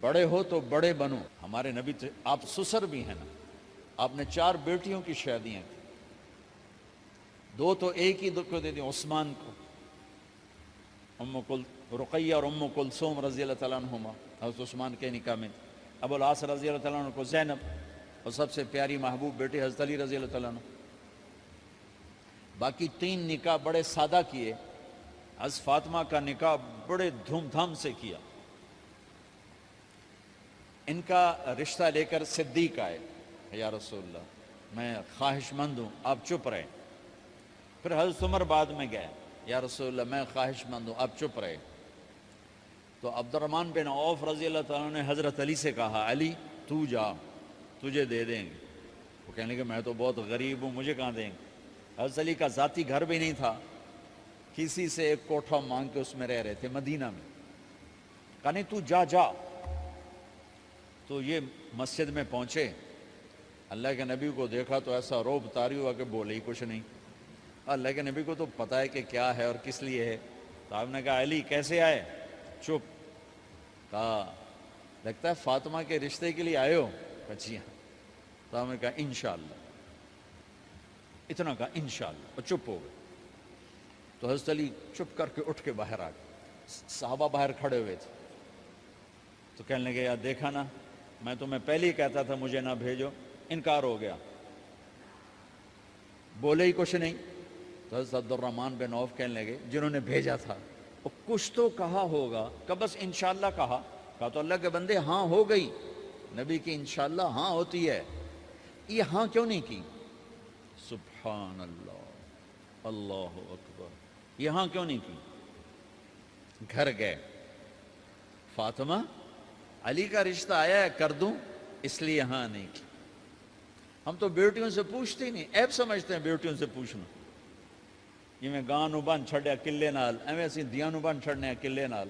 بڑے ہو تو بڑے بنو. ہمارے نبی تو آپ سسر بھی ہیں نا, آپ نے 4 بیٹیوں کی شادیاں کی, 2 تو ایک ہی کو دے دی عثمان کو, رقیہ اور ام کلثوم رضی اللہ تعالیٰ عنہما حضرت عثمان کے نکاح میں, ابو العاص رضی اللہ تعالیٰ عنہ کو زینب, اور سب سے پیاری محبوب بیٹی حضرت علی رضی اللہ تعالیٰ عنہ. باقی 3 نکاح بڑے سادہ کیے. حضرت فاطمہ کا نکاح بڑے دھوم دھام سے کیا. ان کا رشتہ لے کر صدیق آئے, یا رسول اللہ میں خواہش مند ہوں, آپ چپ رہے. پھر حضرت عمر بعد میں گئے, یا رسول اللہ میں خواہش مند ہوں, آپ چپ رہے. تو عبد الرحمن بن عوف رضی اللہ تعالیٰ نے حضرت علی سے کہا, علی تو جا, تجھے دے دیں گے. وہ کہنے لگے میں تو بہت غریب ہوں, مجھے کہاں دیں گے. حضرت علی کا ذاتی گھر بھی نہیں تھا, کسی سے ایک کوٹھا مانگ کے اس میں رہ رہے تھے مدینہ میں. کہا نہیں تو جا جا. تو یہ مسجد میں پہنچے, اللہ کے نبی کو دیکھا تو ایسا روب طاری ہوا کہ بولے ہی کچھ نہیں. اللہ کے نبی کو تو پتہ ہے کہ کیا ہے اور کس لیے ہے. تو آپ نے کہا علی کیسے آئے؟ چپ. کہا لگتا ہے فاطمہ کے رشتے کے لیے آئے ہو؟ کہا جی ہاں. تو آپ نے کہا انشاءاللہ, اتنا کہا انشاءاللہ, اور چپ ہو گئے. تو حضرت علی چپ کر کے اٹھ کے باہر آ گئے. صحابہ باہر کھڑے ہوئے تھے. تو کہنے لگے یار دیکھا نا, میں تمہیں پہلے ہی کہتا تھا مجھے نہ بھیجو, انکار ہو گیا, بولے ہی کچھ نہیں. تو حضرت عبد الرحمن بن عوف کہنے لگے جنہوں نے بھیجا تھا, وہ کچھ تو کہا ہوگا, کہ بس انشاءاللہ کہا. کہا تو اللہ کے بندے ہاں ہو گئی, نبی کی انشاءاللہ ہاں ہوتی ہے, یہ ہاں کیوں نہیں کی؟ سبحان اللہ, اللہ اکبر, یہ ہاں کیوں نہیں کی؟ گھر گئے, فاطمہ علی کا رشتہ آیا ہے کر دوں, اس لیے ہاں نہیں کی. ہم تو بیٹیوں سے پوچھتے ہی نہیں, عیب سمجھتے ہیں بیٹیوں سے پوچھنا. یہ میں گاں نو بن چھڑیا قلعے نال, ایویں اسی دیاں نو بن چھڑنے قلعے نال.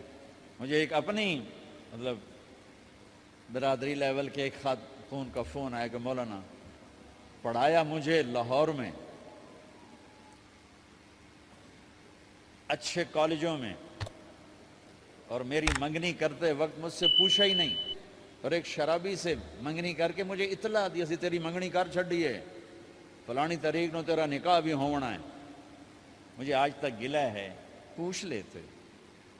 مجھے ایک اپنی مطلب برادری لیول کے ایک خاتون کا فون آیا کہ مولانا پڑھایا مجھے لاہور میں اچھے کالجوں میں, اور میری منگنی کرتے وقت مجھ سے پوچھا ہی نہیں, اور ایک شرابی سے منگنی کر کے مجھے اطلاع دی سی تیری منگنی کر چھڑی ہے, فلانی تاریخ نو تیرا نکاح بھی ہونا ہے. مجھے آج تک گلہ ہے, پوچھ لیتے.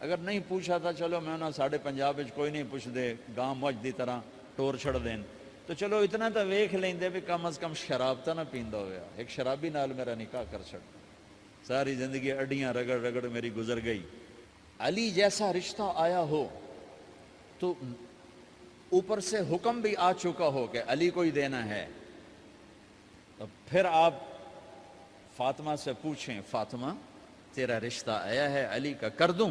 اگر نہیں پوچھا تھا چلو میں نہ ساڑھے پنجاب کوئی نہیں پوچھ دے, گاں موج دی طرح ٹور چھڑ دین, تو چلو اتنا تو ویکھ لیندے بھی کم از کم شراب تو نہ پیندا ہویا. ایک شرابی نال میرا نکاح کر چھڑ, ساری زندگی اڈیاں رگڑ رگڑ میری گزر گئی. علی جیسا رشتہ آیا ہو تو اوپر سے حکم بھی آ چکا ہو کہ علی کو ہی دینا ہے, تو پھر آپ فاطمہ سے پوچھیں فاطمہ تیرا رشتہ آیا ہے علی کا, کر دوں؟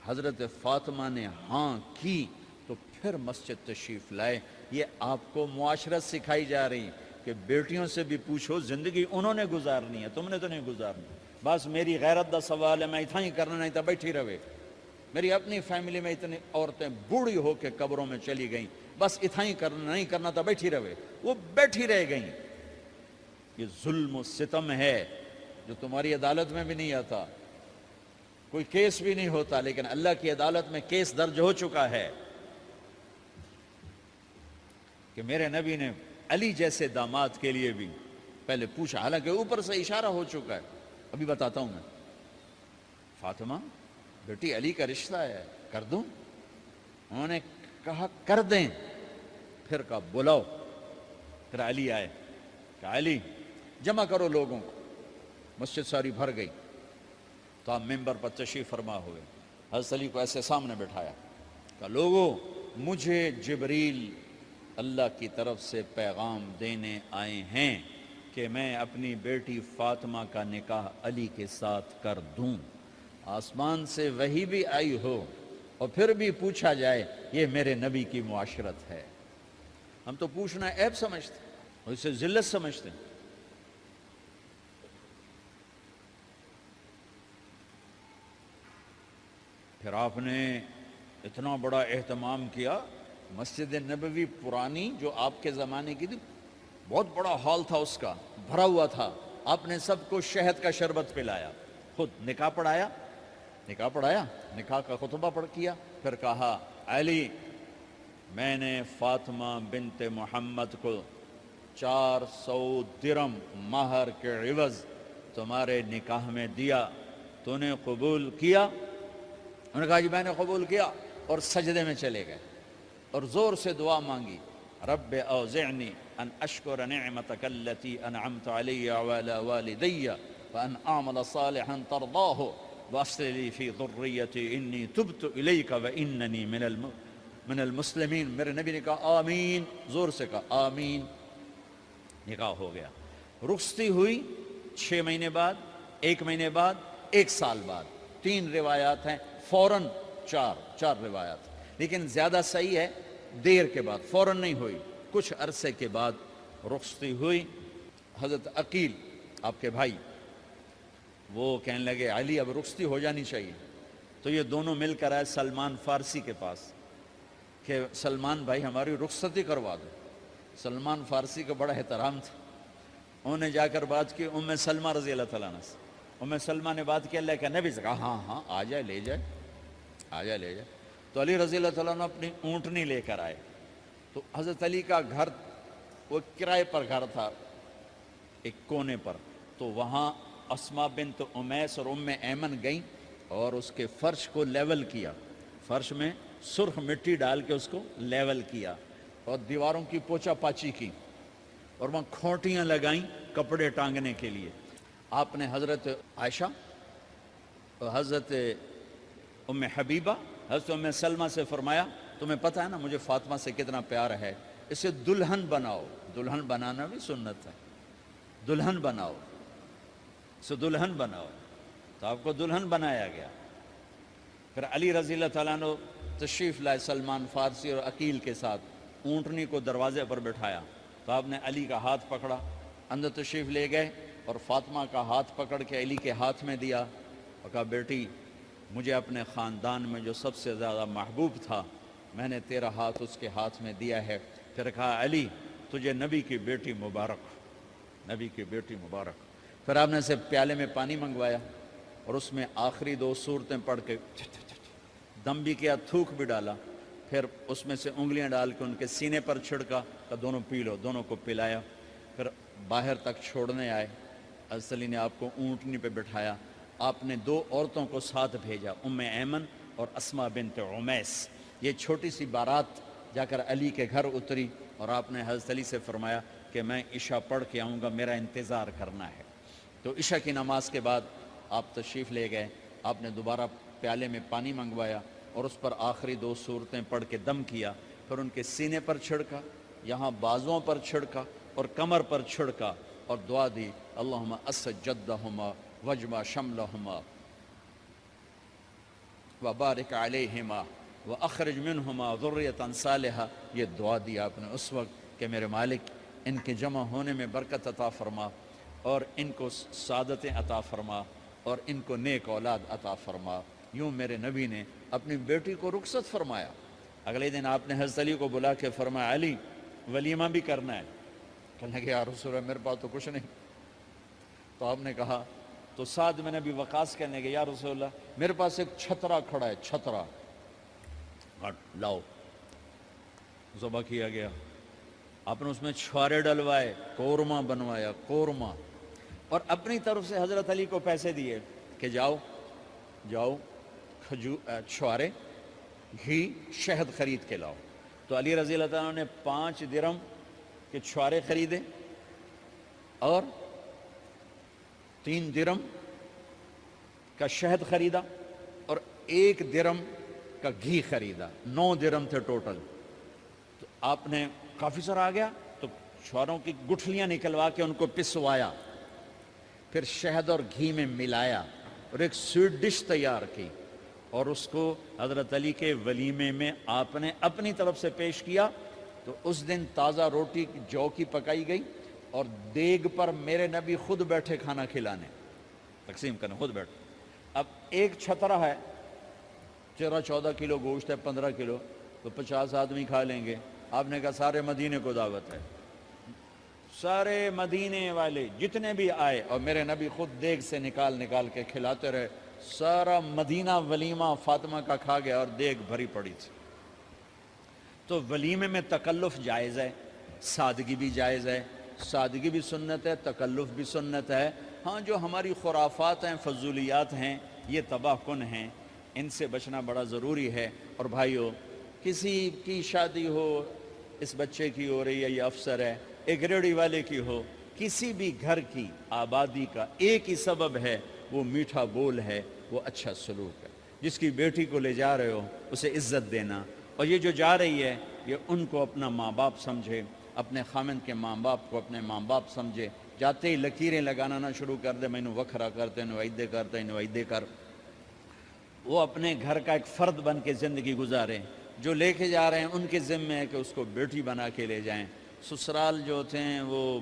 حضرت فاطمہ نے ہاں کی تو پھر مسجد تشریف لائے. یہ آپ کو معاشرت سکھائی جا رہی کہ بیٹیوں سے بھی پوچھو, زندگی انہوں نے گزارنی ہے, تم نے تو نہیں گزارنی. بس میری غیرت دا سوال ہے, میں اتنا ہی کرنا, نہیں تو بیٹھی رہے. میری اپنی فیملی میں اتنی عورتیں بوڑھی ہو کے قبروں میں چلی گئیں, بس اتنا ہی کرنا, نہیں کرنا تو بیٹھی رہے. وہ بیٹھی رہ گئیں. یہ ظلم و ستم ہے جو تمہاری عدالت میں بھی نہیں آتا, کوئی کیس بھی نہیں ہوتا, لیکن اللہ کی عدالت میں کیس درج ہو چکا ہے کہ میرے نبی نے علی جیسے داماد کے لیے بھی پہلے پوچھا, حالانکہ اوپر سے اشارہ ہو چکا ہے. ابھی بتاتا ہوں میں. فاطمہ بیٹی علی کا رشتہ ہے, کر دوں؟ انہوں نے کہا کر دیں. پھر کہا بلاؤ. پھر علی آئے, کہا علی جمع کرو لوگوں کو. مسجد ساری بھر گئی. تو آپ ممبر پر تشریف فرما ہوئے. حضرت علی کو ایسے سامنے بٹھایا, کہا لوگوں مجھے جبریل اللہ کی طرف سے پیغام دینے آئے ہیں کہ میں اپنی بیٹی فاطمہ کا نکاح علی کے ساتھ کر دوں. آسمان سے وحی بھی آئی ہو اور پھر بھی پوچھا جائے, یہ میرے نبی کی معاشرت ہے. ہم تو پوچھنا عیب سمجھتے اور اسے ذلت سمجھتے ہیں. پھر آپ نے اتنا بڑا اہتمام کیا. مسجد نبوی پرانی جو آپ کے زمانے کی تھی, بہت بڑا ہال تھا, اس کا بھرا ہوا تھا. آپ نے سب کو شہد کا شربت پلایا, خود نکاح پڑھایا, نکاح کا خطبہ پڑھ کیا, پھر کہا علی میں نے فاطمہ بنت محمد کو 400 درم مہر کے عوض تمہارے نکاح میں دیا، تو نے قبول کیا؟ انہوں نے کہا جی میں نے قبول کیا، اور سجدے میں چلے گئے اور زور سے دعا مانگی، رب اوزعنی ان اشکر نعمتک التی انعمت علی وعلی والدی وان اعمل صالحا ترضاہ واصلح لی فی ذریتی انی تبت الیک واننی من المسلمین۔ میرے نبی نے کہا آمین، زور سے کہا آمین، نکاح ہو گیا۔ رخصتی ہوئی 6 مہینے بعد، 1 مہینے بعد، 1 سال بعد، 3 روایات ہیں، فوراً 4 روایات، لیکن زیادہ صحیح ہے دیر کے بعد، فوراً نہیں ہوئی، کچھ عرصے کے بعد رخصتی ہوئی۔ حضرت عقیل آپ کے بھائی وہ کہنے لگے علی اب رخصتی ہو جانی چاہیے، تو یہ دونوں مل کر آئے سلمان فارسی کے پاس کہ سلمان بھائی ہماری رخصتی کروا دو۔ سلمان فارسی کا بڑا احترام تھا، انہوں نے جا کر بات کی ام سلمہ رضی اللہ تعالیٰ عنہ سے۔ ام سلمہ نے بات کی اللہ کے نبی سے، کہا ہاں ہاں آ جائے، لے جائے، آ جائے لے جائے۔ تو علی رضی اللہ تعالیٰ عنہ اپنی اونٹنی لے کر آئے، تو حضرت علی کا گھر وہ کرائے پر گھر تھا ایک کونے پر، تو وہاں اسماء بنت امیس اور ام ایمن گئیں اور اس کے فرش کو لیول کیا، فرش میں سرخ مٹی ڈال کے اس کو لیول کیا اور دیواروں کی پوچا پاچی کی، اور وہاں کھوٹیاں لگائیں کپڑے ٹانگنے کے لیے۔ آپ نے حضرت عائشہ، حضرت ام حبیبہ، حضرت ام سلمہ سے فرمایا تمہیں پتہ ہے نا مجھے فاطمہ سے کتنا پیار ہے، اسے دلہن بناؤ۔ دلہن بنانا بھی سنت ہے، دلہن بناؤ، اسے دلہن بناؤ، تو آپ کو دلہن بنایا گیا۔ پھر علی رضی اللہ تعالیٰ عنہ تشریف لائے سلمان فارسی اور عقیل کے ساتھ، اونٹنی کو دروازے پر بٹھایا، تو آپ نے علی کا ہاتھ پکڑا، اندر تشریف لے گئے اور فاطمہ کا ہاتھ پکڑ کے علی کے ہاتھ میں دیا اور کہا بیٹی مجھے اپنے خاندان میں جو سب سے زیادہ محبوب تھا میں نے تیرا ہاتھ اس کے ہاتھ میں دیا ہے۔ پھر کہا علی تجھے نبی کی بیٹی مبارک، نبی کی بیٹی مبارک۔ پھر آپ نے اسے پیالے میں پانی منگوایا اور اس میں آخری 2 سورتیں پڑھ کے دم بھی کیا، تھوک بھی ڈالا، پھر اس میں سے انگلیاں ڈال کے ان کے سینے پر چھڑکا کہ دونوں پی لو، دونوں کو پلایا۔ پھر باہر تک چھوڑنے آئے، حضرت علی نے آپ کو اونٹنی پہ بٹھایا، آپ نے 2 عورتوں کو ساتھ بھیجا، ام ایمن اور اسماء بنت امیس۔ یہ چھوٹی سی بارات جا کر علی کے گھر اتری اور آپ نے حضرت علی سے فرمایا کہ میں عشاء پڑھ کے آؤں گا، میرا انتظار کرنا ہے۔ تو عشاء کی نماز کے بعد آپ تشریف لے گئے، آپ نے دوبارہ پیالے میں پانی منگوایا اور اس پر آخری 2 سورتیں پڑھ کے دم کیا، پھر ان کے سینے پر چھڑکا، یہاں بازوؤں پر چھڑکا اور کمر پر چھڑکا اور دعا دی اللہم اسد جدہما وجمع شملہما وبارک علیہما واخرج منہما ذریۃ صالحہ۔ یہ دعا دی آپ نے اس وقت کہ میرے مالک ان کے جمع ہونے میں برکت عطا فرما اور ان کو سعادتیں عطا فرما اور ان کو نیک اولاد عطا فرما۔ یوں میرے نبی نے اپنی بیٹی کو رخصت فرمایا۔ اگلے دن آپ نے حضرت علی کو بلا کے فرمایا علی ولیمہ بھی کرنا ہے۔ کہنے لگے یا رسول اللہ میرے پاس تو کچھ نہیں۔ تو آپ نے کہا، تو سعد بن ابی وقاص کہنے لگے یا رسول اللہ میرے پاس ایک چھترا کھڑا ہے، چھترا لاؤ، ذبح کیا گیا۔ آپ نے اس میں چھوارے ڈلوائے، قورمہ بنوایا، قورمہ، اور اپنی طرف سے حضرت علی کو پیسے دیے کہ جاؤ چھوارے، گھی، شہد خرید کے لاؤ۔ تو علی رضی اللہ تعالیٰ نے 5 درم کے چھوارے خریدے اور 3 درم کا شہد خریدا اور 1 درم کا گھی خریدا، 9 درم تھے ٹوٹل۔ تو آپ نے کافی سارا آ گیا تو چھواروں کی گٹھلیاں نکلوا کے ان کو پسوایا، پھر شہد اور گھی میں ملایا اور ایک سویٹ ڈش تیار کی اور اس کو حضرت علی کے ولیمے میں آپ نے اپنی طرف سے پیش کیا۔ تو اس دن تازہ روٹی جو کی پکائی گئی اور دیگ پر میرے نبی خود بیٹھے کھانا کھلانے، تقسیم کرنے خود بیٹھے۔ اب ایک چھترا ہے، 13-14 کلو گوشت ہے، 15 کلو، تو 50 آدمی کھا لیں گے۔ آپ نے کہا سارے مدینے کو دعوت ہے، سارے مدینے والے جتنے بھی آئے، اور میرے نبی خود دیگ سے نکال کے کھلاتے رہے، سارا مدینہ ولیمہ فاطمہ کا کھا گیا اور دیگ بھری پڑی تھی۔ تو ولیمے میں تکلف جائز ہے، سادگی بھی جائز ہے، سادگی بھی سنت ہے، تکلف بھی سنت ہے۔ ہاں جو ہماری خرافات ہیں، فضولیات ہیں، یہ تباہ کن ہیں، ان سے بچنا بڑا ضروری ہے۔ اور بھائیو، کسی کی شادی ہو، اس بچے کی ہو رہی ہے، یہ افسر ہے، ایک ریڑھی والے کی ہو، کسی بھی گھر کی آبادی کا ایک ہی سبب ہے، وہ میٹھا بول ہے، وہ اچھا سلوک ہے۔ جس کی بیٹی کو لے جا رہے ہو اسے عزت دینا، اور یہ جو جا رہی ہے یہ ان کو اپنا ماں باپ سمجھے، اپنے خامند کے ماں باپ کو اپنے ماں باپ سمجھے۔ جاتے ہی لکیریں لگانا نہ شروع کر دے، میں وکھرا کرتے ایدے کرتے ایدے کر۔ وہ اپنے گھر کا ایک فرد بن کے زندگی گزاریں۔ جو لے کے جا رہے ہیں ان کے ذمہ ہے کہ اس کو بیٹی بنا کے لے جائیں۔ سسرال جو ہوتے ہیں وہ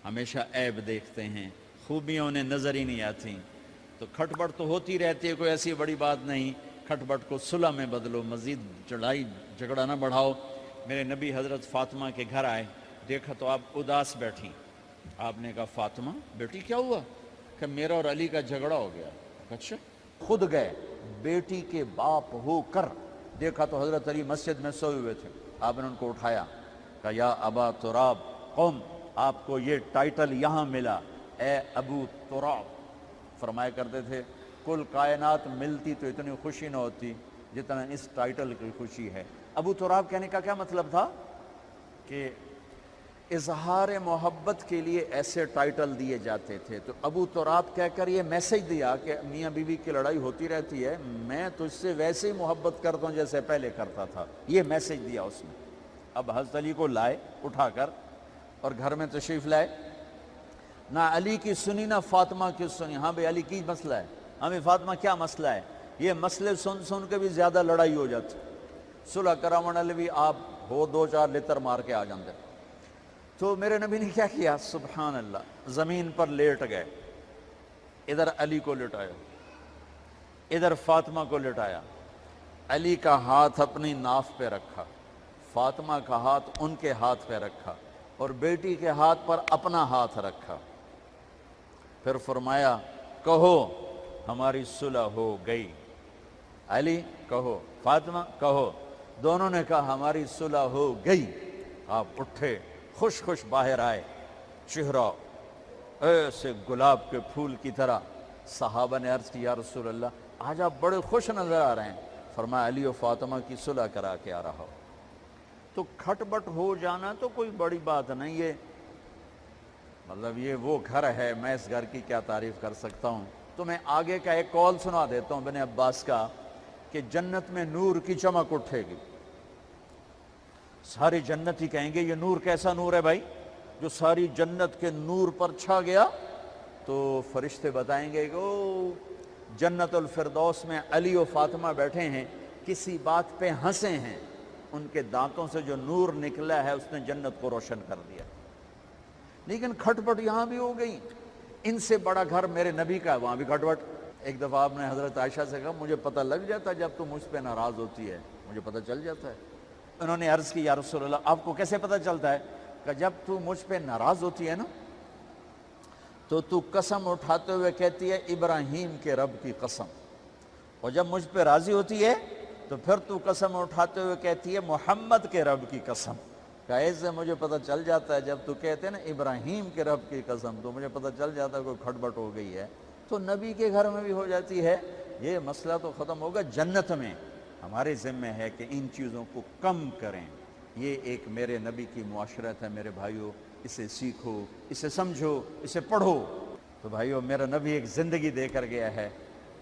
ہمیشہ عیب دیکھتے ہیں، خوبیاں انہیں نظر ہی نہیں آتی۔ تو کھٹ بٹ تو ہوتی رہتی ہے، کوئی ایسی بڑی بات نہیں۔ کھٹ بٹ کو صلح میں بدلو، مزید لڑائی جھگڑا نہ بڑھاؤ۔ میرے نبی حضرت فاطمہ کے گھر آئے، دیکھا تو آپ اداس بیٹھی۔ آپ نے کہا فاطمہ بیٹی کیا ہوا؟ کہ میرا اور علی کا جھگڑا ہو گیا۔ اچھا؟ خود گئے بیٹی کے باپ ہو کر، دیکھا تو حضرت علی مسجد میں سوئے ہوئے تھے۔ آپ نے ان کو اٹھایا، کہا یا ابا تراب قم، آپ کو یہ ٹائٹل یہاں ملا، اے ابو تراب۔ فرمایا کرتے تھے کل کائنات ملتی تو اتنی خوشی نہ ہوتی جتنا اس ٹائٹل کی خوشی ہے۔ ابو تراب کہنے کا کیا مطلب تھا؟ کہ اظہار محبت کے لیے ایسے ٹائٹل دیے جاتے تھے۔ تو ابو تراب کہہ کر یہ میسج دیا کہ میاں بیوی کی لڑائی ہوتی رہتی ہے، میں تجھ سے ویسے ہی محبت کرتا ہوں جیسے پہلے کرتا تھا۔ یہ میسج دیا اس نے۔ اب حضرت علی کو لائے اٹھا کر اور گھر میں تشریف لائے۔ نہ علی کی سنی نہ فاطمہ کی سنی۔ ہاں بھئی علی کی مسئلہ ہے، ہمیں فاطمہ کیا مسئلہ ہے؟ یہ مسئلے سن سن کے بھی زیادہ لڑائی ہو جاتی۔ صلح کراون علی بھی آپ ہو دو چار لتر مار کے آ جاندے۔ تو میرے نبی نے کیا کیا؟ سبحان اللہ، زمین پر لیٹ گئے، ادھر علی کو لٹایا، ادھر فاطمہ کو لٹایا۔ علی کا ہاتھ اپنی ناف پہ رکھا، فاطمہ کا ہاتھ ان کے ہاتھ پہ رکھا، اور بیٹی کے ہاتھ پر اپنا ہاتھ رکھا۔ پھر فرمایا کہو ہماری صلح ہو گئی۔ علی کہو، فاطمہ کہو۔ دونوں نے کہا ہماری صلح ہو گئی۔ آپ اٹھے، خوش خوش باہر آئے، چہرہ ایسے گلاب کے پھول کی طرح۔ صحابہ نے عرض کی یا رسول اللہ آج آپ بڑے خوش نظر آ رہے ہیں۔ فرمایا علی و فاطمہ کی صلح کرا کے آ رہا ہو۔ تو کھٹ بٹ ہو جانا تو کوئی بڑی بات نہیں ہے، مطلب یہ وہ گھر ہے، میں اس گھر کی کیا تعریف کر سکتا ہوں۔ تو میں آگے کا ایک قول سنا دیتا ہوں ابن عباس کا، کہ جنت میں نور کی چمک اٹھے گی۔ سارے جنتی کہیں گے یہ نور کیسا نور ہے بھائی جو ساری جنت کے نور پر چھا گیا؟ تو فرشتے بتائیں گے کہ او جنت الفردوس میں علی و فاطمہ بیٹھے ہیں، کسی بات پہ ہنسے ہیں، ان کے دانتوں سے جو نور نکلا ہے اس نے جنت کو روشن کر دیا۔ لیکن کھٹ پٹ یہاں بھی ہو گئی۔ ان سے بڑا گھر میرے نبی کا ہے، وہاں بھی کھٹ پٹ۔ ایک دفعہ آپ نے حضرت عائشہ سے کہا مجھے پتہ لگ جاتا ہے جب تو مجھ پہ ناراض ہوتی ہے، مجھے پتہ چل جاتا ہے۔ انہوں نے عرض کی یا رسول اللہ آپ کو کیسے پتہ چلتا ہے؟ کہ جب تو مجھ پہ ناراض ہوتی ہے نا تو قسم اٹھاتے ہوئے کہتی ہے ابراہیم کے رب کی قسم، اور جب مجھ پہ راضی ہوتی ہے تو پھر تو قسم اٹھاتے ہوئے کہتی ہے محمد کے رب کی قسم۔ کہ ایسے مجھے پتہ چل جاتا ہے جب تو کہتے ہیں نا ابراہیم کے رب کی قسم، تو مجھے پتہ چل جاتا ہے کوئی کھٹ بٹ ہو گئی ہے۔ تو نبی کے گھر میں بھی ہو جاتی ہے، یہ مسئلہ تو ختم ہوگا۔ جنت میں ہمارے ذمہ ہے کہ ان چیزوں کو کم کریں۔ یہ ایک میرے نبی کی معاشرت ہے میرے بھائیوں، اسے سیکھو، اسے سمجھو، اسے پڑھو۔ تو بھائیوں میرا نبی ایک زندگی دے کر گیا ہے،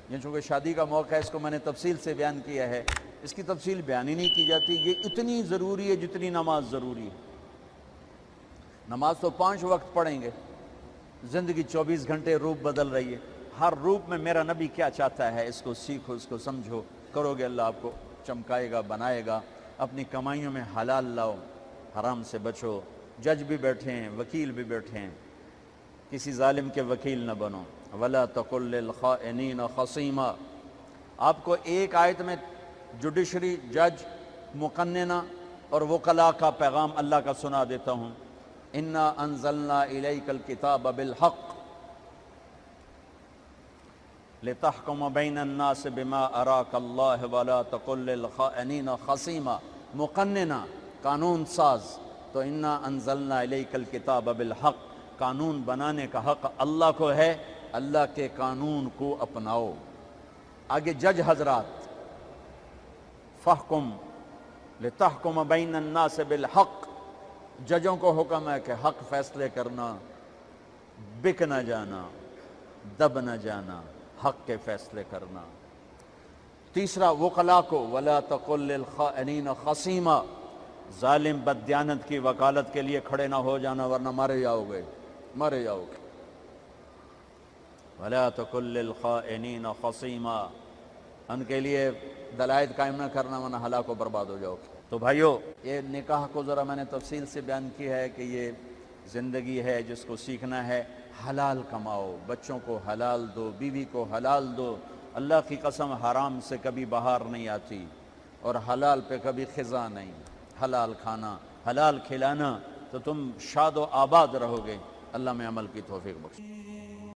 یہ چونکہ شادی کا موقع ہے اس کو میں نے تفصیل سے بیان کیا ہے، اس کی تفصیل بیان ہی نہیں کی جاتی۔ یہ اتنی ضروری ہے جتنی نماز ضروری ہے۔ نماز تو 5 وقت پڑھیں گے، زندگی 24 گھنٹے روپ بدل رہی ہے، ہر روپ میں میرا نبی کیا چاہتا ہے اس کو سیکھو، اس کو سمجھو، کرو گے اللہ آپ کو چمکائے گا، بنائے گا۔ اپنی کمائیوں میں حلال لاؤ، حرام سے بچو۔ جج بھی بیٹھے ہیں، وکیل بھی بیٹھے ہیں، کسی ظالم کے وکیل نہ بنو۔ وَلَا تَقُلْ لِلْخَائِنِينَ خَصِيمًا۔ آپ کو ایک آیت میں جوڈیشری، جج، مقننہ اور وکلاء کا پیغام اللہ کا سنا دیتا ہوں۔ إِنَّا أَنزَلْنَا إِلَيْكَ الْكِتَابَ بِالْحَقِّ لتحکم بین الناس بما اراک اللہ ولا تقل للخائنین خصیما، مقننہ قانون ساز، تو انا انزلنا الیک الکتاب بالحق، قانون بنانے کا حق اللہ کو ہے، اللہ کے قانون کو اپناؤ۔ آگے جج حضرات، فحکم لتحکم بین الناس بالحق، ججوں کو حکم ہے کہ حق فیصلے کرنا، بک نہ جانا، دب نہ جانا، حق کے فیصلے کرنا۔ تیسرا وکلاء کو، ولا تقل للخائنین خصیما، ظالم بددیانت کی وکالت کے لیے کھڑے نہ ہو جانا ورنہ مارے جاؤ گے، مارے جاؤ گے۔ ولا تقل للخائنین خصیما، ان کے لیے دلائل قائم نہ کرنا ورنہ ہلاک و برباد ہو جاؤ گے۔ تو بھائیو، یہ نکاح کو ذرا میں نے تفصیل سے بیان کی ہے کہ یہ زندگی ہے جس کو سیکھنا ہے۔ حلال کماؤ، بچوں کو حلال دو، بیوی کو حلال دو، اللہ کی قسم حرام سے کبھی بہار نہیں آتی اور حلال پہ کبھی خزاں نہیں۔ حلال کھانا، حلال کھلانا، تو تم شاد و آباد رہو گے۔ اللہ میں عمل کی توفیق بخشے۔